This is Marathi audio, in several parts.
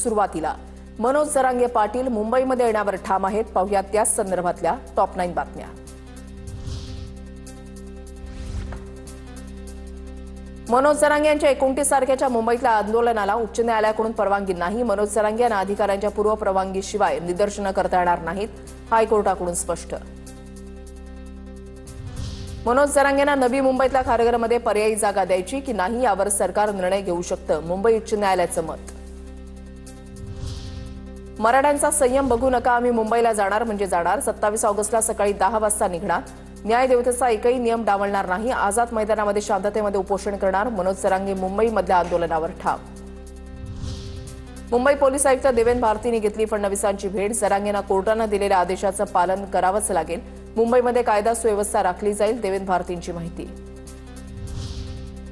सुरुवातीला मनोज जरांगे पाटील मुंबईमध्ये येण्यावर ठाम आहेत। पाहुयात त्याच संदर्भातल्या टॉप 9 बातम्या। मनोज जरांगे यांच्या 29 तारखेच्या मुंबईतल्या आंदोलनाला उच्च न्यायालयाकडून परवानगी नाही। मनोज जरांगे यांना अधिकाऱ्यांच्या पूर्व परवानगीशिवाय निदर्शनं करता येणार नाहीत, हायकोर्टाकडून स्पष्ट। मनोज जरांगेंना नवी मुंबईतल्या खारघरमध्ये पर्यायी जागा द्यायची की नाही यावर सरकार निर्णय घेऊ शकतं, मुंबई उच्च न्यायालयाचं मत। मराठ्यांचा संयम बघू नका, आम्ही मुंबईला जाणार म्हणजे जाणार। 27 ऑगस्टला सकाळी 10 वाजता निघणार, न्यायदेवतेचा एकही नियम डावलणार नाही। आझाद मैदानामध्ये शांततेमध्ये उपोषण करणार। मनोज जरांगे मुंबईमधल्या आंदोलनावर ठाम। मुंबई पोलीस आयुक्त देवेंद्र भारतींनी घेतली फडणवीसांची भेट। जरांगेंना कोर्टानं दिलेल्या आदेशाचं पालन करावंच लागेल, मुंबईमध्ये कायदा सुव्यवस्था राखली जाईल, देवेंद्र भारतींची माहिती।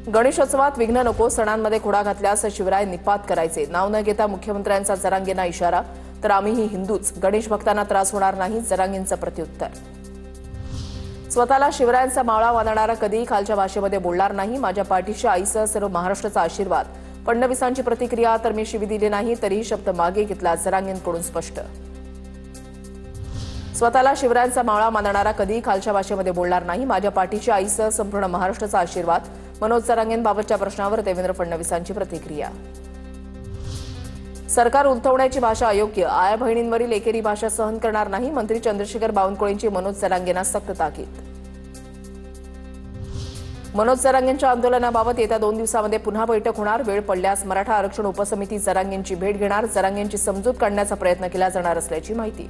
गणेशोत्सवात विघ्न नको, सणांमध्ये खोडा घातल्यास शिवराय निपात करायचे, नाव न घेता मुख्यमंत्र्यांचा जरांगेंना इशारा। तर आम्हीही हिंदूच, गणेश भक्तांना त्रास होणार नाही, जरांगेंचं प्रत्युत्तर। स्वतःला शिवरायांचा मावळा मानणारा कधीही खालच्या भाषेमध्ये बोलणार नाही, माझ्या पाठीशी आईसह सर्व महाराष्ट्राचा आशीर्वाद। फडणवीसांची प्रतिक्रिया, तर मी शिवी दिली नाही तरीही शब्द मागे घेतला, जरांगेंकडून स्पष्ट। स्वतःला शिवरायांचा मावळा मानणारा कधीही खालच्या भाषेमध्ये बोलणार नाही, माझ्या पाठीशी आईसह संपूर्ण महाराष्ट्राचा आशीर्वाद। मनोज जरांगेंबाबतच्या प्रश्नावर देवेंद्र फडणवीसांची प्रतिक्रिया। सरकार उलथवण्याची भाषा अयोग्य, आया बहिणींवरील एकेरी भाषा सहन करणार नाही, मंत्री चंद्रशेखर बावनकुळेंची मनोज जरांगेंना सक्त ताकीद। मनोज जरांगेंच्या आंदोलनाबाबत येत्या 2 दिवसांमध्ये पुन्हा बैठक होणार, वेळ पडल्यास मराठा आरक्षण उपसमिती जरांगेंची भेट घेणार, जरांगेंची समजूत काढण्याचा प्रयत्न केला जाणार असल्याची माहिती।